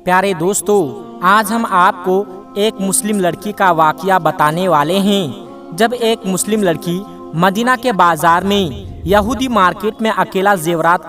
پیارے دوستو، آج ہم آپ کو ایک مسلم لڑکی کا واقعہ بتانے والے ہیں۔ جب ایک مسلم لڑکی مدینہ کے بازار میں یہودی مارکیٹ میں اکیلا زیورات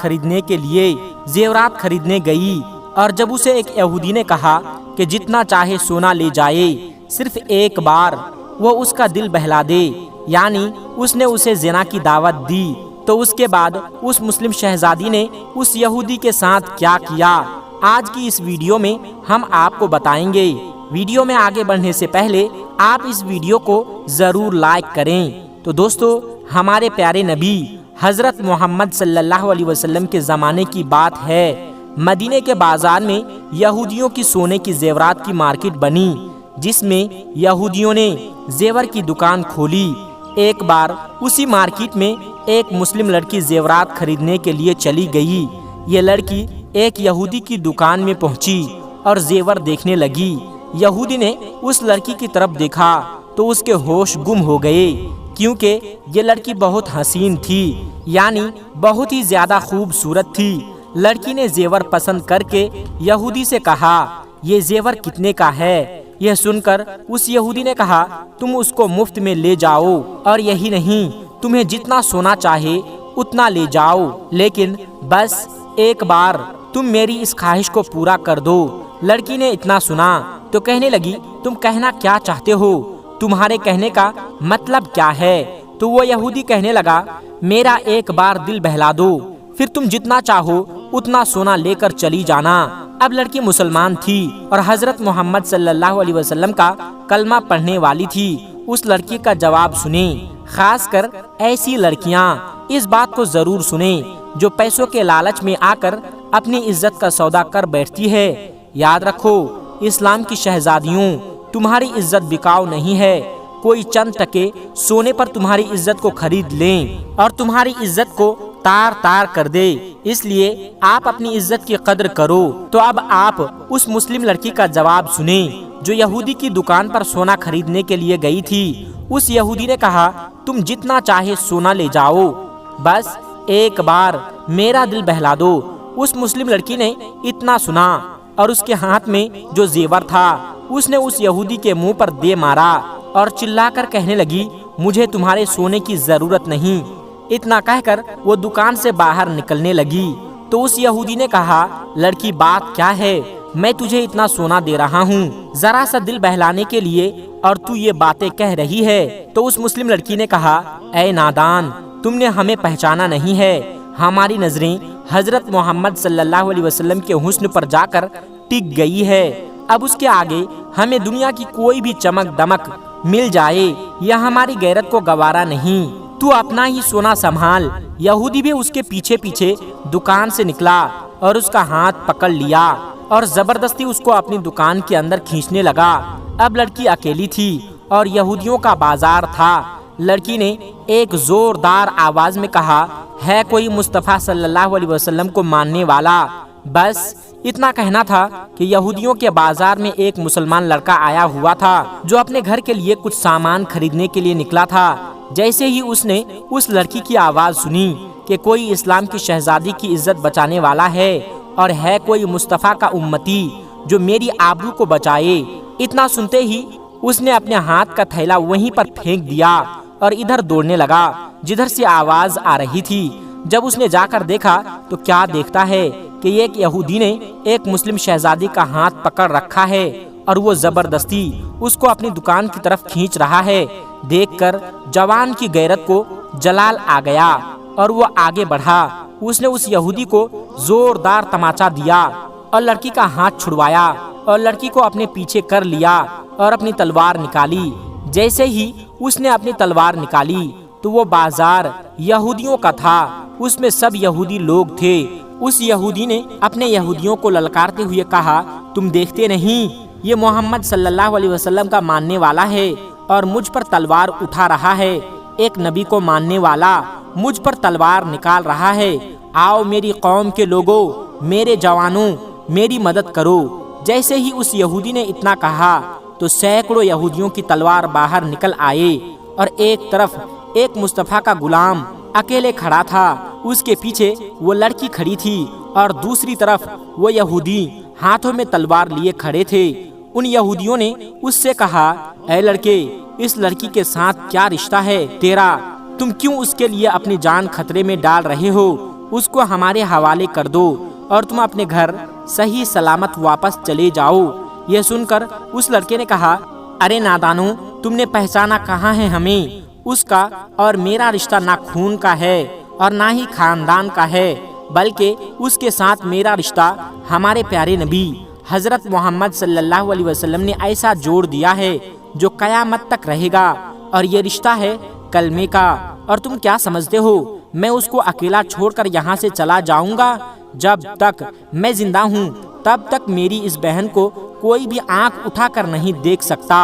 خریدنے گئی، اور جب اسے ایک یہودی نے کہا کہ جتنا چاہے سونا لے جائے، صرف ایک بار وہ اس کا دل بہلا دے، یعنی اس نے اسے زنا کی دعوت دی، تو اس کے بعد اس مسلم شہزادی نے اس یہودی کے ساتھ کیا کیا، آج کی اس ویڈیو میں ہم آپ کو بتائیں گے۔ ویڈیو میں آگے بڑھنے سے پہلے آپ اس ویڈیو کو ضرور لائک کریں۔ تو دوستو، ہمارے پیارے نبی حضرت محمد صلی اللہ علیہ وسلم کے زمانے کی بات ہے، مدینے کے بازار میں یہودیوں کی سونے کی زیورات کی مارکیٹ بنی، جس میں یہودیوں نے زیور کی دکان کھولی۔ ایک بار اسی مارکیٹ میں ایک مسلم لڑکی زیورات خریدنے کے لیے چلی گئی۔ یہ لڑکی ایک یہودی کی دکان میں پہنچی اور زیور دیکھنے لگی۔ یہودی نے اس لڑکی کی طرف دیکھا تو اس کے ہوش گم ہو گئے، کیونکہ یہ لڑکی بہت حسین تھی، یعنی بہت ہی زیادہ خوبصورت تھی۔ لڑکی نے زیور پسند کر کے یہودی سے کہا، یہ زیور کتنے کا ہے؟ یہ سن کر اس یہودی نے کہا، تم اس کو مفت میں لے جاؤ، اور یہی نہیں، تمہیں جتنا سونا چاہے اتنا لے جاؤ، لیکن بس ایک بار تم میری اس خواہش کو پورا کر دو۔ لڑکی نے اتنا سنا تو کہنے لگی، تم کہنا کیا چاہتے ہو؟ تمہارے کہنے کا مطلب کیا ہے؟ تو وہ یہودی کہنے لگا، میرا ایک بار دل بہلا دو، پھر تم جتنا چاہو اتنا سونا لے کر چلی جانا۔ اب لڑکی مسلمان تھی اور حضرت محمد صلی اللہ علیہ وسلم کا کلمہ پڑھنے والی تھی۔ اس لڑکی کا جواب سنیں، خاص کر ایسی لڑکیاں اس بات کو ضرور سنیں جو پیسوں کے لالچ میں آ کر اپنی عزت کا سودا کر بیٹھتی ہے۔ یاد رکھو، اسلام کی شہزادیوں، تمہاری عزت بکاؤ نہیں ہے۔ کوئی چند ٹکے سونے پر تمہاری عزت کو خرید لیں اور تمہاری عزت کو تار تار کر دے، اس لیے آپ اپنی عزت کی قدر کرو۔ تو اب آپ اس مسلم لڑکی کا جواب سنیں جو یہودی کی دکان پر سونا خریدنے کے لیے گئی تھی۔ اس یہودی نے کہا، تم جتنا چاہے سونا لے جاؤ، بس ایک بار میرا دل بہلا دو۔ اس مسلم لڑکی نے اتنا سنا اور اس کے ہاتھ میں جو زیور تھا اس نے اس یہودی کے منہ پر دے مارا اور چلا کر کہنے لگی، مجھے تمہارے سونے کی ضرورت نہیں۔ اتنا کہہ کر وہ دکان سے باہر نکلنے لگی۔ تو اس یہودی نے کہا، لڑکی بات کیا ہے؟ میں تجھے اتنا سونا دے رہا ہوں ذرا سا دل بہلانے کے لیے، اور تو یہ باتیں کہہ رہی ہے۔ تو اس مسلم لڑکی نے کہا، اے نادان، تم نے ہمیں پہچانا نہیں ہے۔ ہماری نظریں حضرت محمد صلی اللہ علیہ وسلم کے حسن پر جا کر ٹک گئی ہے۔ اب اس کے آگے ہمیں دنیا کی کوئی بھی چمک دمک مل جائے، یہ ہماری غیرت کو گوارا نہیں۔ تو اپنا ہی سونا سنبھال۔ یہودی بھی اس کے پیچھے پیچھے دکان سے نکلا اور اس کا ہاتھ پکڑ لیا اور زبردستی اس کو اپنی دکان کے اندر کھینچنے لگا۔ اب لڑکی اکیلی تھی اور یہودیوں کا بازار تھا۔ لڑکی نے ایک زوردار آواز میں کہا، ہے کوئی مصطفیٰ صلی اللہ علیہ وسلم کو ماننے والا؟ بس اتنا کہنا تھا کہ یہودیوں کے بازار میں ایک مسلمان لڑکا آیا ہوا تھا جو اپنے گھر کے لیے کچھ سامان خریدنے کے لیے نکلا تھا۔ جیسے ہی اس نے اس لڑکی کی آواز سنی کہ کوئی اسلام کی شہزادی کی عزت بچانے والا ہے اور ہے کوئی مصطفیٰ کا امتی جو میری آبرو کو بچائے، اتنا سنتے ہی اس نے اپنے ہاتھ کا تھیلا وہیں پر پھینک دیا اور ادھر دوڑنے لگا جدھر سے آواز آ رہی تھی۔ جب اس نے جا کر دیکھا تو کیا دیکھتا ہے کہ ایک یہودی نے ایک مسلم شہزادی کا ہاتھ پکڑ رکھا ہے اور وہ زبردستی اس کو اپنی دکان کی طرف کھینچ رہا ہے۔ دیکھ کر جوان کی غیرت کو جلال آ گیا اور وہ آگے بڑھا۔ اس نے اس یہودی کو زوردار تماچا دیا اور لڑکی کا ہاتھ چھڑوایا اور لڑکی کو اپنے پیچھے کر لیا اور اپنی تلوار نکالی۔ جیسے ہی اس نے اپنی تلوار نکالی تو وہ بازار یہودیوں کا تھا، اس میں سب یہودی لوگ تھے۔ اس یہودی نے اپنے یہودیوں کو للکارتے ہوئے کہا، تم دیکھتے نہیں یہ محمد صلی اللہ علیہ وسلم کا ماننے والا ہے اور مجھ پر تلوار اٹھا رہا ہے، ایک نبی کو ماننے والا مجھ پر تلوار نکال رہا ہے۔ آؤ میری قوم کے لوگوں، میرے جوانوں، میری مدد کرو۔ جیسے ہی اس یہودی نے اتنا کہا تو سینکڑوں یہودیوں کی تلوار باہر نکل آئے اور ایک طرف ایک مصطفیٰ کا غلام اکیلے کھڑا تھا، اس کے پیچھے وہ لڑکی کھڑی تھی اور دوسری طرف وہ یہودی ہاتھوں میں تلوار لیے کھڑے تھے۔ ان یہودیوں نے اس سے کہا، اے لڑکے، اس لڑکی کے ساتھ کیا رشتہ ہے تیرا؟ تم کیوں اس کے لیے اپنی جان خطرے میں ڈال رہے ہو؟ اس کو ہمارے حوالے کر دو اور تم اپنے گھر صحیح سلامت واپس چلے جاؤ۔ یہ سن کر اس لڑکے نے کہا، ارے نادانو، تم نے پہچانا کہاں ہے ہمیں؟ اس کا اور میرا رشتہ نہ خون کا ہے اور نہ ہی خاندان کا ہے، بلکہ اس کے ساتھ میرا رشتہ ہمارے پیارے نبی حضرت محمد صلی اللہ علیہ وسلم نے ایسا جوڑ دیا ہے جو قیامت تک رہے گا، اور یہ رشتہ ہے کلمے کا۔ اور تم کیا سمجھتے ہو میں اس کو اکیلا چھوڑ کر یہاں سے چلا جاؤں گا؟ جب تک میں زندہ ہوں تب تک میری اس بہن کو کوئی بھی آنکھ اٹھا کر نہیں دیکھ سکتا۔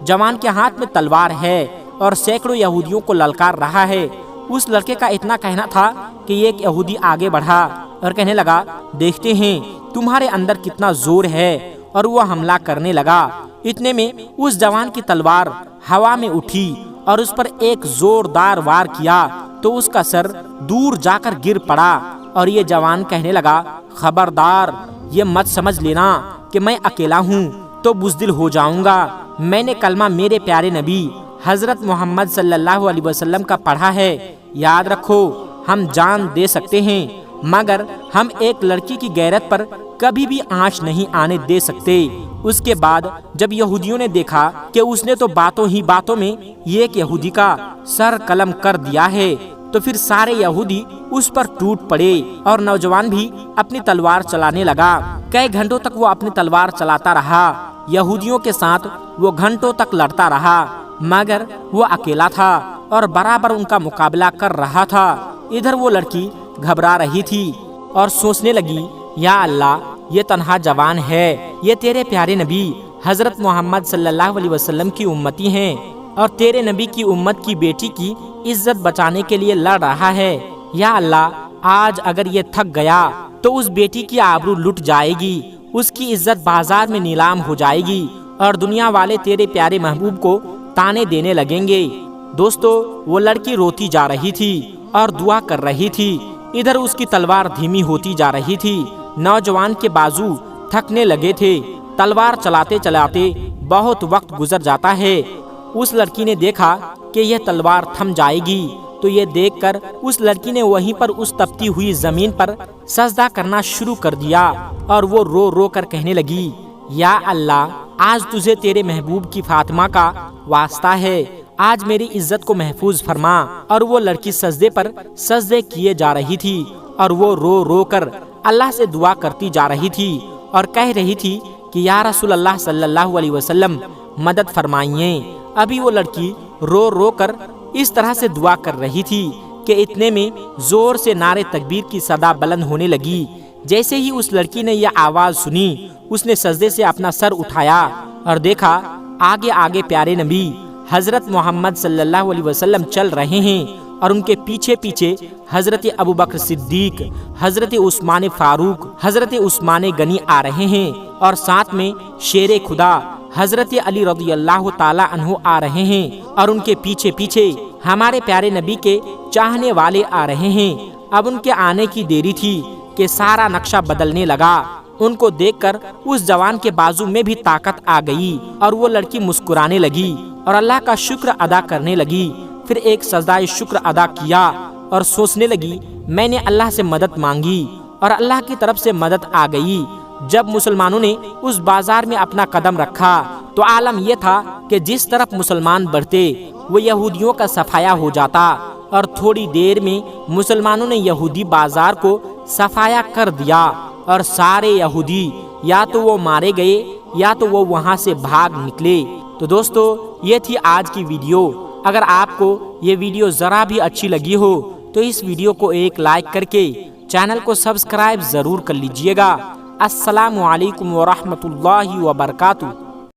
جوان کے ہاتھ میں تلوار ہے اور سینکڑوں یہودیوں کو للکار رہا ہے۔ اس لڑکے کا اتنا کہنا تھا کہ ایک یہودی آگے بڑھا اور کہنے لگا، دیکھتے ہیں تمہارے اندر کتنا زور ہے، اور وہ حملہ کرنے لگا۔ اتنے میں اس جوان کی تلوار ہوا میں اٹھی اور اس پر ایک زوردار وار کیا تو اس کا سر دور جا کر گر پڑا، اور یہ جوان کہنے لگا، خبردار، یہ مت سمجھ لینا کہ میں اکیلا ہوں تو بزدل ہو جاؤں گا۔ میں نے کلمہ میرے پیارے نبی حضرت محمد صلی اللہ علیہ وسلم کا پڑھا ہے۔ یاد رکھو، ہم جان دے سکتے ہیں مگر ہم ایک لڑکی کی غیرت پر کبھی بھی آنچ نہیں آنے دے سکتے۔ اس کے بعد جب یہودیوں نے دیکھا کہ اس نے تو باتوں ہی باتوں میں ایک یہودی کا سر قلم کر دیا ہے، تو پھر سارے یہودی اس پر ٹوٹ پڑے، اور نوجوان بھی اپنی تلوار چلانے لگا۔ کئی گھنٹوں تک وہ اپنی تلوار چلاتا رہا، یہودیوں کے ساتھ وہ گھنٹوں تک لڑتا رہا، مگر وہ اکیلا تھا اور برابر ان کا مقابلہ کر رہا تھا۔ ادھر وہ لڑکی گھبرا رہی تھی اور سوچنے لگی، یا اللہ، یہ تنہا جوان ہے، یہ تیرے پیارے نبی حضرت محمد صلی اللہ علیہ وسلم کی امتی ہیں، اور تیرے نبی کی امت کی بیٹی کی عزت بچانے کے لیے لڑ رہا ہے۔ یا اللہ، آج اگر یہ تھک گیا تو اس بیٹی کی آبرو لٹ جائے گی، اس کی عزت بازار میں نیلام ہو جائے گی، اور دنیا والے تیرے پیارے محبوب کو تانے دینے لگیں گے۔ دوستو، وہ لڑکی روتی جا رہی تھی اور دعا کر رہی تھی، ادھر اس کی تلوار دھیمی ہوتی جا رہی تھی۔ نوجوان کے بازو تھکنے لگے تھے، تلوار چلاتے چلاتے بہت وقت گزر جاتا ہے۔ اس لڑکی نے دیکھا کہ یہ تلوار تھم جائے گی، تو یہ دیکھ کر اس لڑکی نے وہیں پر اس تپتی ہوئی زمین پر سجدہ کرنا شروع کر دیا، اور وہ رو رو کر کہنے لگی، یا اللہ، آج تجھے تیرے محبوب کی فاطمہ کا واسطہ ہے، آج میری عزت کو محفوظ فرما۔ اور وہ لڑکی سجدے پر سجدے کیے جا رہی تھی، اور وہ رو رو کر اللہ سے دعا کرتی جا رہی تھی اور کہہ رہی تھی کہ یا رسول اللہ صلی اللہ علیہ وسلم، مدد فرمائیے۔ ابھی وہ لڑکی رو رو کر اس طرح سے دعا کر رہی تھی کہ اتنے میں زور سے نعرے تکبیر کی صدا بلند ہونے لگی۔ جیسے ہی اس لڑکی نے یہ آواز سنی، اس نے سجدے سے اپنا سر اٹھایا اور دیکھا آگے آگے پیارے نبی حضرت محمد صلی اللہ علیہ وسلم چل رہے ہیں، اور ان کے پیچھے پیچھے حضرت ابوبکر صدیق، حضرت عثمان فاروق، حضرت عثمان غنی آ رہے ہیں، اور ساتھ میں شیر خدا حضرت علی رضی اللہ تعالی عنہ آ رہے ہیں، اور ان کے پیچھے پیچھے ہمارے پیارے نبی کے چاہنے والے آ رہے ہیں۔ اب ان کے آنے کی دیری تھی کہ سارا نقشہ بدلنے لگا۔ ان کو دیکھ کر اس جوان کے بازو میں بھی طاقت آ گئی، اور وہ لڑکی مسکرانے لگی اور اللہ کا شکر ادا کرنے لگی۔ پھر ایک سجدہ شکر ادا کیا اور سوچنے لگی، میں نے اللہ سے مدد مانگی اور اللہ کی طرف سے مدد آ گئی۔ جب مسلمانوں نے اس بازار میں اپنا قدم رکھا تو عالم یہ تھا کہ جس طرف مسلمان بڑھتے وہ یہودیوں کا صفایا ہو جاتا، اور تھوڑی دیر میں مسلمانوں نے یہودی بازار کو صفایا کر دیا، اور سارے یہودی یا تو وہ مارے گئے یا تو وہ وہاں سے بھاگ نکلے۔ تو دوستو، یہ تھی آج کی ویڈیو۔ اگر آپ کو یہ ویڈیو ذرا بھی اچھی لگی ہو تو اس ویڈیو کو ایک لائک کر کے چینل کو سبسکرائب ضرور کر لیجئے گا۔ السلام علیکم ورحمۃ اللہ وبرکاتہ۔